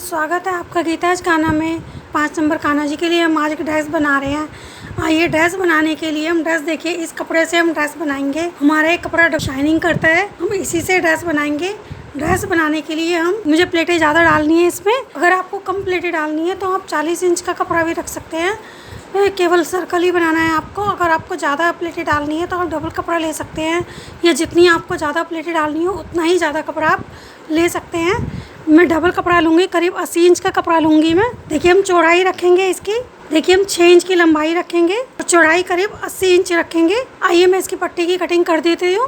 स्वागत है आपका गीताज कान्हा में। 5 नंबर कान्हा जी के लिए हम आज एक ड्रेस बना रहे हैं। ये ड्रेस बनाने के लिए हम ड्रेस देखिए इस कपड़े से हम ड्रेस बनाएंगे। हमारा एक कपड़ा शाइनिंग करता है, हम इसी से ड्रेस बनाएंगे। ड्रेस बनाने के लिए मुझे प्लेटें ज़्यादा डालनी है इसमें। अगर आपको कम प्लेटें डालनी है तो आप 40 इंच का कपड़ा भी रख सकते हैं। केवल सर्कल ही बनाना है आपको। अगर आपको ज़्यादा प्लेटें डालनी है तो आप डबल कपड़ा ले सकते हैं, या जितनी आपको ज़्यादा प्लेटें डालनी हो उतना ही ज़्यादा कपड़ा आप ले सकते हैं। मैं डबल कपड़ा लूँगी, करीब 80 इंच का कपड़ा लूँगी मैं। देखिए हम चौड़ाई रखेंगे इसकी, देखिए हम 6 इंच की लंबाई रखेंगे और चौड़ाई करीब 80 इंच रखेंगे। आइए मैं इसकी पट्टी की कटिंग कर देती हूँ।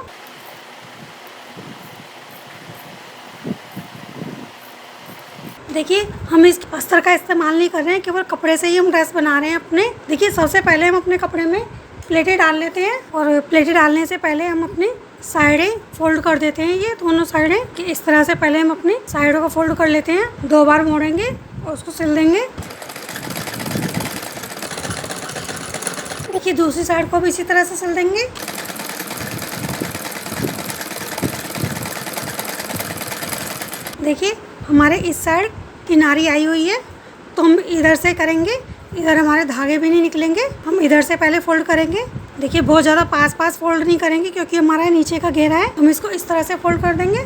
देखिए हम इस अस्तर का इस्तेमाल नहीं कर रहे हैं, केवल कपड़े से ही हम ड्रेस बना रहे हैं अपने। देखिए सबसे पहले हम अपने कपड़े में प्लेटें डाल लेते हैं, और प्लेटें डालने से पहले हम अपनी साइडें फोल्ड कर देते हैं। ये दोनों साइडें कि इस तरह से पहले हम अपनी साइडों को फोल्ड कर लेते हैं। 2 बार मोड़ेंगे और उसको सिल देंगे। देखिए दूसरी साइड को भी इसी तरह से सिल देंगे। देखिए हमारे इस साइड किनारी आई हुई है, तो हम इधर से करेंगे। इधर हमारे धागे भी नहीं निकलेंगे। हम इधर से पहले फोल्ड करेंगे। देखिए बहुत ज़्यादा पास फोल्ड नहीं करेंगे, क्योंकि हमारा नीचे का घेरा है। हम इसको इस तरह से फोल्ड कर देंगे।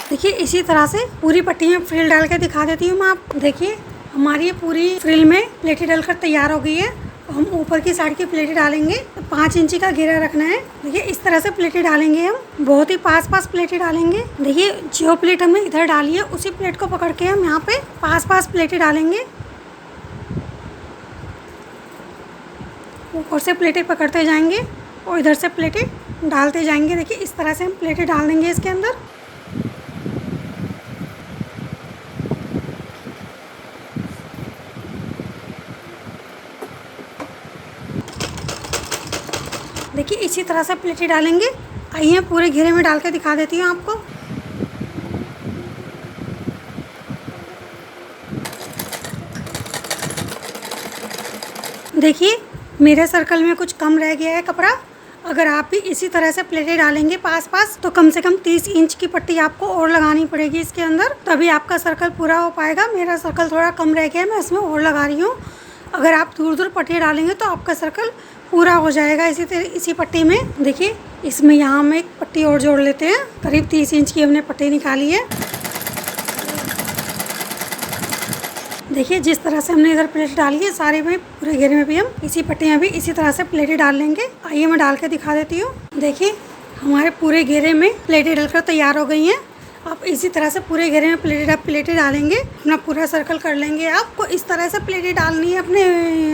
देखिए इसी तरह से पूरी पट्टी में फ्रिल डाल के दिखा देती हूँ मैं आप। देखिए हमारी पूरी फ्रिल में प्लेटें डलकर तैयार हो गई है। हम ऊपर की साइड की प्लेटें डालेंगे। 5 इंची का घेरा रखना है। देखिए इस तरह से प्लेटें डालेंगे हम, बहुत ही पास प्लेटें डालेंगे। देखिए जो प्लेट हमने इधर डाली है उसी प्लेट को पकड़ के हम यहाँ पे पास प्लेटें डालेंगे। ऊपर से प्लेटें पकड़ते जाएंगे और इधर से प्लेटें डालते जाएंगे। देखिए इस तरह से हम प्लेटें डाल देंगे इसके अंदर। देखिए इसी तरह से प्लेटें डालेंगे। आइए पूरे घेरे में डाल के दिखा देती हूँ आपको। देखिए मेरे सर्कल में कुछ कम रह गया है कपड़ा। अगर आप भी इसी तरह से प्लेटें डालेंगे पास तो कम से कम 30 इंच की पट्टी आपको और लगानी पड़ेगी इसके अंदर, तभी आपका सर्कल पूरा हो पाएगा। मेरा सर्कल थोड़ा कम रह गया है, मैं इसमें और लगा रही हूँ। अगर आप दूर पट्टी डालेंगे तो आपका सर्कल पूरा हो जाएगा इसी पट्टी में। देखिए इसमें यहाँ हम एक पट्टी और जोड़ लेते हैं। करीब 30 इंच की हमने पट्टी निकाली है। देखिए जिस तरह से हमने इधर प्लेट डाली है, सारे में पूरे घेरे में भी हम इसी पट्टी में भी इसी तरह से प्लेटें डाल लेंगे। आइए मैं डाल के दिखा देती हूँ। देखिए हमारे पूरे घेरे में प्लेटें डलकर तैयार हो गई हैं। आप इसी तरह से पूरे घेरे में प्लेटें डालेंगे, अपना पूरा सर्कल कर लेंगे। आपको इस तरह से प्लेटें डालनी है अपने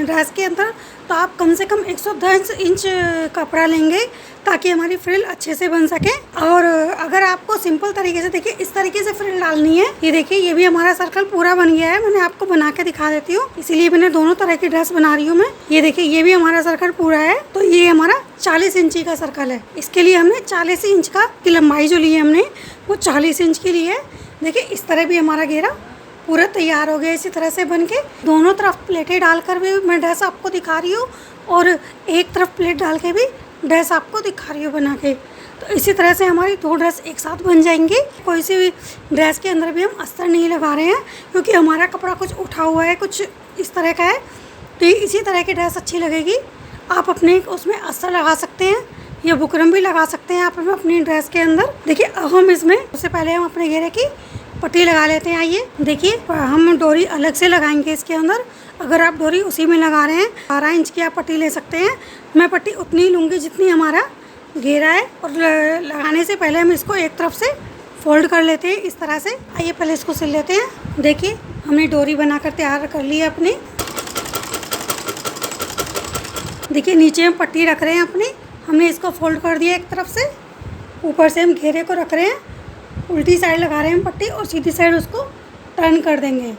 ड्रेस के अंदर, तो आप कम से कम 110 इंच कपड़ा लेंगे, ताकि हमारी फ्रिल अच्छे से बन सके। और अगर आपको सिंपल तरीके से, देखिए इस तरीके से फ्रिल डालनी है। ये देखिए ये भी हमारा सर्कल पूरा बन गया है। मैंने आपको बना के दिखा देती हूँ, इसीलिए मैंने दोनों तरह की ड्रेस बना रही हूँ मैं। ये देखिए ये भी हमारा सर्कल पूरा है। तो ये हमारा 40 इंची का सर्कल है। इसके लिए हमने 40 इंच की लंबाई जो ली है हमने, वो 40 इंच की ली है। देखिए इस तरह भी हमारा घेरा पूरा तैयार हो गया इसी तरह से बन के। दोनों तरफ प्लेटें डालकर भी मैं ड्रेस आपको दिखा रही हूँ, और एक तरफ प्लेट डाल के भी ड्रेस आपको दिखा रही हूँ बना के। तो इसी तरह से हमारी 2 ड्रेस एक साथ बन जाएंगी। कोई सी भी ड्रेस के अंदर भी हम अस्तर नहीं लगा रहे हैं, क्योंकि हमारा कपड़ा कुछ उठा हुआ है, कुछ इस तरह का है। तो इसी तरह की ड्रेस अच्छी लगेगी। आप अपने उसमें अस्तर लगा सकते हैं, या बुकरम भी लगा सकते हैं आप अपनी ड्रेस के अंदर। देखिए अब हम इसमें सबसे पहले हम अपने घेरे की पट्टी लगा लेते हैं। आइए देखिए हम डोरी अलग से लगाएंगे इसके अंदर। अगर आप डोरी उसी में लगा रहे हैं, 12 इंच की आप पट्टी ले सकते हैं। मैं पट्टी उतनी लूँगी जितनी हमारा घेरा है। और लगाने से पहले हम इसको एक तरफ से फोल्ड कर लेते हैं इस तरह से। आइए पहले इसको सिल लेते हैं। देखिए हमने डोरी बनाकर तैयार कर ली है अपनी। देखिए नीचे हम पट्टी रख रहे हैं अपनी, हमने इसको फोल्ड कर दिया एक तरफ से। ऊपर से हम घेरे को रख रहे हैं, उल्टी साइड लगा रहे हैं हम पट्टी, और सीधी साइड उसको टर्न कर देंगे।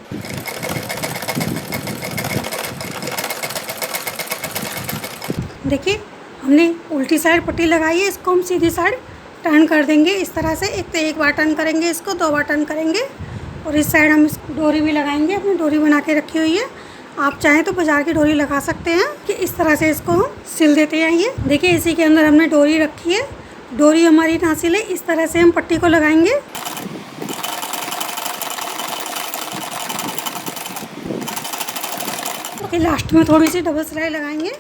देखिए हमने उल्टी साइड पट्टी लगाई है, इसको हम सीधी साइड टर्न कर देंगे इस तरह से। एक बार टर्न करेंगे, इसको 2 बार टर्न करेंगे, और इस साइड हम इस डोरी भी लगाएंगे। अपनी डोरी बना के रखी हुई है। आप चाहें तो बाजार की डोरी लगा सकते हैं कि इस तरह से इसको हम सिल देते हैं। ये देखिए इसी के अंदर हमने डोरी रखी है, डोरी हमारी ना सिले इस तरह से हम पट्टी को लगाएंगे। लास्ट में थोड़ी सी डबल सिलाई लगाएंगे।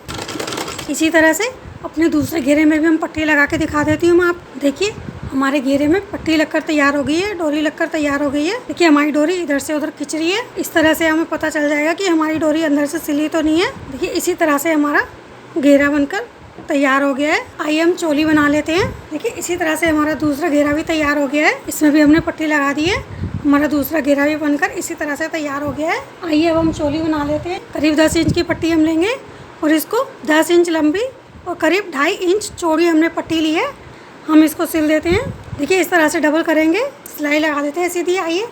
इसी तरह से अपने दूसरे घेरे में भी हम पट्टी लगा के दिखा देती हूँ मैं। आप देखिए हमारे घेरे में पट्टी लगकर तैयार हो गई है, डोरी लगकर तैयार हो गई है। देखिए हमारी डोरी इधर से उधर खिंच रही है। इस तरह से हमें पता चल जाएगा कि हमारी डोरी अंदर से सिली तो नहीं है। देखिए इसी तरह से हमारा घेरा बनकर तैयार हो गया है। आइए हम चोली बना लेते हैं। देखिए इसी तरह से हमारा दूसरा घेरा भी तैयार हो गया है। इसमें भी हमने पट्टी लगा दी है। हमारा दूसरा घेरा भी बनकर इसी तरह से तैयार हो गया है। आइए अब हम चोली बना लेते हैं। करीब 10 इंच की पट्टी हम लेंगे और इसको 10 इंच लंबी और करीब 2.5 इंच चौड़ी हमने पट्टी ली है। हम इसको सिल देते हैं। देखिए इस तरह से डबल करेंगे, सिलाई लगा देते हैं सीधी। आइए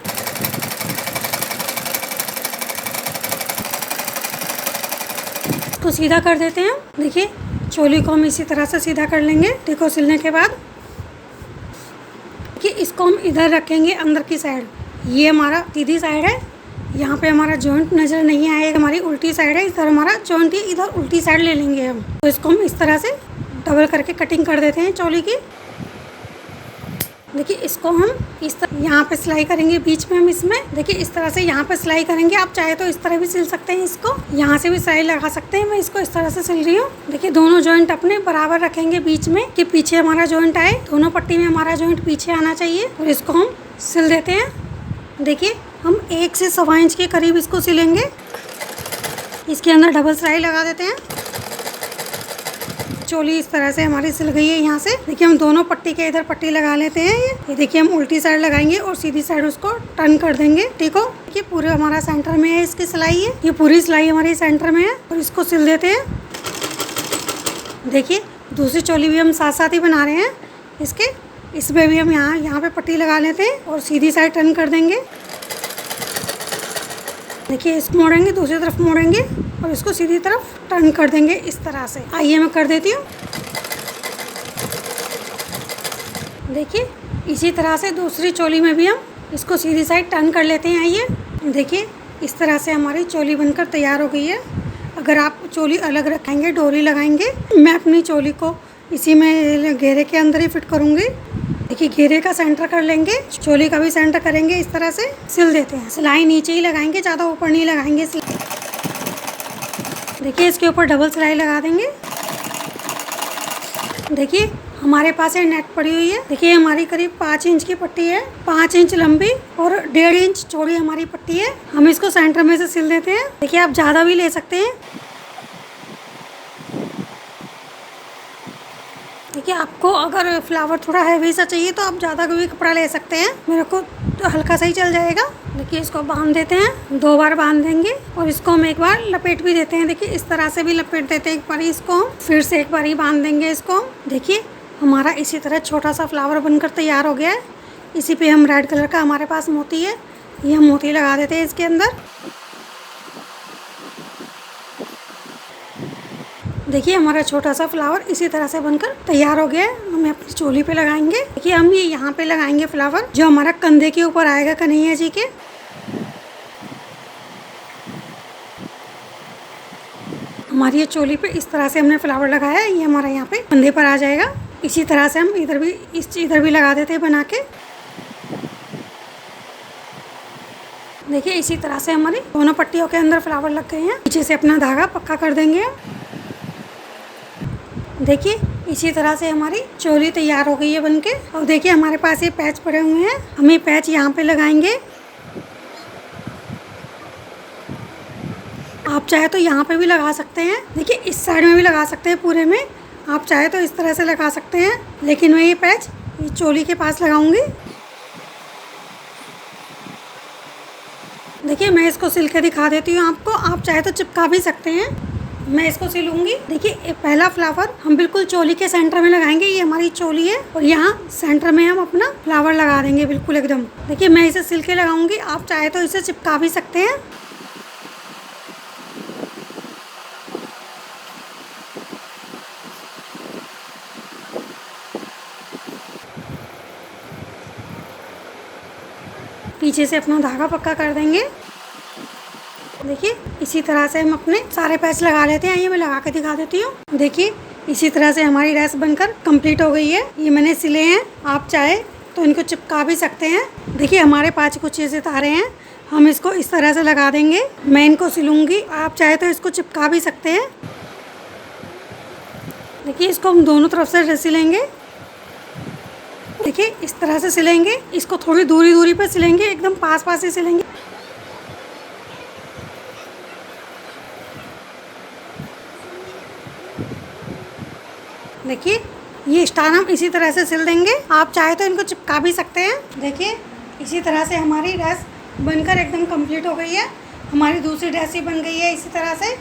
इसको सीधा कर देते हैं। देखिए चोली को हम इसी तरह से सीधा कर लेंगे। देखो सिलने के बाद कि इसको हम इधर रखेंगे अंदर की साइड। ये हमारा सीधी साइड है, यहाँ पे हमारा जॉइंट नज़र नहीं आएगा। हमारी उल्टी साइड है, इधर हमारा जॉइंट है, इधर उल्टी साइड ले लेंगे हम। तो इसको हम इस तरह से डबल करके कटिंग कर देते हैं चोली की। देखिए इसको हम इस तरह यहाँ पे सिलाई करेंगे बीच में। हम इसमें देखिए इस तरह से यहाँ पे सिलाई करेंगे। आप चाहे तो इस तरह भी सिल सकते हैं, इसको यहाँ से भी सिलाई लगा सकते हैं। मैं इसको इस तरह से सिल रही हूँ। देखिए दोनों जॉइंट अपने बराबर रखेंगे बीच में कि पीछे हमारा जॉइंट आए। दोनों पट्टी में हमारा जॉइंट पीछे आना चाहिए और इसको हम सिल देते हैं। देखिए हम 1 से 1.25 इंच के करीब इसको सिलेंगे। इसके अंदर डबल सिलाई लगा देते हैं। चोली इस तरह से हमारी सिल गई है यहाँ से। देखिए हम दोनों पट्टी के इधर पट्टी लगा लेते हैं। ये देखिए हम उल्टी साइड लगाएंगे और सीधी साइड उसको टर्न कर देंगे। ठीक हो, देखिए पूरे हमारा सेंटर में है इसकी सिलाई है। ये पूरी सिलाई हमारी सेंटर में है और इसको सिल देते हैं। देखिए दूसरी चोली भी हम साथ साथ ही बना रहे हैं इसके। इसमें भी हम यहाँ पे पट्टी लगा लेते हैं और सीधी साइड टर्न कर देंगे। देखिए इसको मोड़ेंगे, दूसरी तरफ मोड़ेंगे और इसको सीधी तरफ टर्न कर देंगे इस तरह से। आइए मैं कर देती हूँ। देखिए इसी तरह से दूसरी चोली में भी हम इसको सीधी साइड टर्न कर लेते हैं। आइए देखिए इस तरह से हमारी चोली बनकर तैयार हो गई है। अगर आप चोली अलग रखेंगे, डोरी लगाएंगे, मैं अपनी चोली को इसी में घेरे के अंदर ही फिट करूँगी। देखिए घेरे का सेंटर कर लेंगे, चोली का भी सेंटर करेंगे। इस तरह से सिल देते हैं। सिलाई नीचे ही लगाएंगे, ज़्यादा ऊपर नहीं लगाएंगे। देखिए इसके ऊपर डबल सिलाई लगा देंगे। देखिए हमारे पास ये नेट पड़ी हुई है। देखिए हमारी करीब 5 इंच की पट्टी है, 5 इंच लंबी और 1.5 इंच चौड़ी हमारी पट्टी है। हम इसको सेंटर में से सिल देते हैं। देखिए आप ज़्यादा भी ले सकते हैं। देखिए आपको अगर फ्लावर थोड़ा हैवी सा चाहिए तो आप ज़्यादा भी कपड़ा ले सकते हैं। मेरे को तो हल्का सा ही चल जाएगा। देखिए इसको बांध देते हैं, 2 बार बांध देंगे और इसको हम एक बार लपेट भी देते हैं। देखिए इस तरह से भी लपेट देते हैं एक बार इसको हम, फिर से एक बार ही बांध देंगे इसको हम। देखिए हमारा इसी तरह छोटा सा फ्लावर बनकर तैयार हो गया है। इसी पे हम रेड कलर का हमारे पास मोती है, ये हम मोती लगा देते हैं इसके अंदर। देखिए हमारा छोटा सा फ्लावर इसी तरह से बनकर तैयार हो गया है। हमें अपनी चोली पे लगाएंगे। देखिए हम ये यहाँ पे लगाएंगे फ्लावर जो हमारा कंधे के ऊपर आएगा कन्हैया जी के। हमारी ये चोली पे इस तरह से हमने फ्लावर लगाया है। ये हमारा यहाँ पे कंधे पर आ जाएगा। इसी तरह से हम इधर भी लगा देते हैं बना के। देखिए इसी तरह से हमारी दोनों पट्टियों के अंदर फ्लावर लग गए हैं। पीछे से अपना धागा पक्का कर देंगे। देखिए इसी तरह से हमारी चोली तैयार हो गई है बनके। और देखिए हमारे पास ये पैच पड़े हुए हैं, हम ये पैच यहाँ पे लगाएंगे। आप चाहे तो यहाँ पे भी लगा सकते हैं। देखिए इस साइड में भी लगा सकते हैं पूरे में। आप चाहे तो इस तरह से लगा सकते हैं, लेकिन मैं ये पैच ये चोली के पास लगाऊंगी। देखिए मैं इसको सिल के दिखा देती हूँ आपको। आप चाहे तो चिपका भी सकते हैं, मैं इसको सिलूंगी। देखिए पहला फ्लावर हम बिल्कुल चोली के सेंटर में लगाएंगे। ये हमारी चोली है और यहाँ सेंटर में हम अपना फ्लावर लगा देंगे बिल्कुल एकदम। देखिए मैं इसे सिल के लगाऊंगी, आप चाहे तो इसे चिपका भी सकते हैं। पीछे से अपना धागा पक्का कर देंगे। देखिए इसी तरह से हम अपने सारे पैच लगा लेते हैं। ये मैं लगा के दिखा देती हूँ। देखिए इसी तरह से हमारी ड्रेस बनकर कंप्लीट हो गई है। ये मैंने सिले हैं, आप चाहे तो इनको चिपका भी सकते हैं। देखिए हमारे पास कुछ ऐसे तारे हैं, हम इसको इस तरह से लगा देंगे। मैं इनको सिलूंगी, आप चाहे तो इसको चिपका भी सकते हैं। देखिए इसको हम दोनों तरफ से सिलेंगे। देखिए इस तरह से सिलेंगे, इसको थोड़ी दूरी दूरी पर सिलेंगे, एकदम पास पास ही सिलेंगे। देखिए ये स्टार हम इसी तरह से सिल देंगे, आप चाहे तो इनको चिपका भी सकते हैं। देखिए इसी तरह से हमारी ड्रेस बनकर एकदम कंप्लीट हो गई है। हमारी दूसरी ड्रेस भी बन गई है इसी तरह से।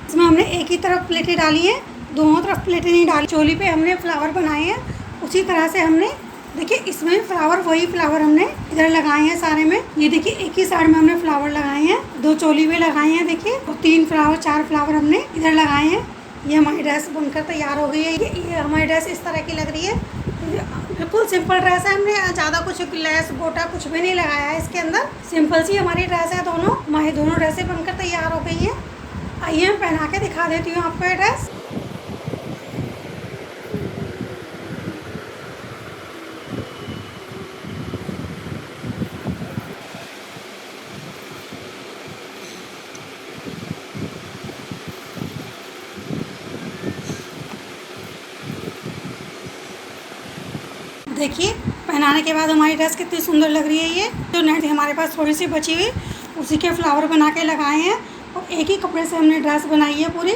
इसमें हमने एक ही तरफ प्लेटें डाली हैं, दोनों तरफ प्लेटें नहीं डाली। चोली पे हमने फ्लावर बनाए हैं, उसी तरह से हमने देखिए इसमें फ्लावर, वही फ्लावर हमने इधर लगाए हैं सारे में। ये देखिए एक ही साइड में हमने फ्लावर लगाए हैं, 2 चोली में लगाए हैं। देखिए और 3 फ्लावर 4 फ्लावर हमने इधर लगाए हैं। ये हमारी ड्रेस बनकर तैयार हो गई है। ये हमारी ड्रेस इस तरह की लग रही है, बिल्कुल सिंपल ड्रेस है। हमने ज़्यादा कुछ लेस गोटा कुछ भी नहीं लगाया है इसके अंदर, सिंपल सी हमारी ड्रेस है। हमारी दोनों ड्रेसें बनकर तैयार हो गई हैं। आइए मैं पहना के दिखा देती हूँ आपको ये ड्रेस। देखिए पहनाने के बाद हमारी ड्रेस कितनी सुंदर लग रही है। ये जो नेट हमारे पास थोड़ी सी बची हुई, उसी के फ्लावर बना के लगाए हैं और एक ही कपड़े से हमने ड्रेस बनाई है पूरी।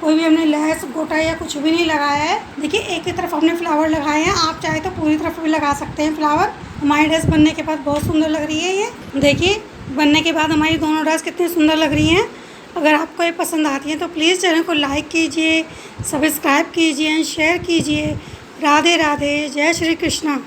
कोई भी हमने लैस गोटा या कुछ भी नहीं लगाया है। देखिए एक ही तरफ हमने फ्लावर लगाए हैं, आप चाहे तो पूरी तरफ भी लगा सकते हैं फ्लावर। हमारी ड्रेस बनने के बाद बहुत सुंदर लग रही है। ये देखिए बनने के बाद हमारी दोनों ड्रेस कितनी सुंदर लग रही हैं। अगर आपको ये पसंद आती है तो प्लीज़ चैनल को लाइक कीजिए, सब्सक्राइब कीजिए, शेयर कीजिए। राधे राधे, जय श्री कृष्णा।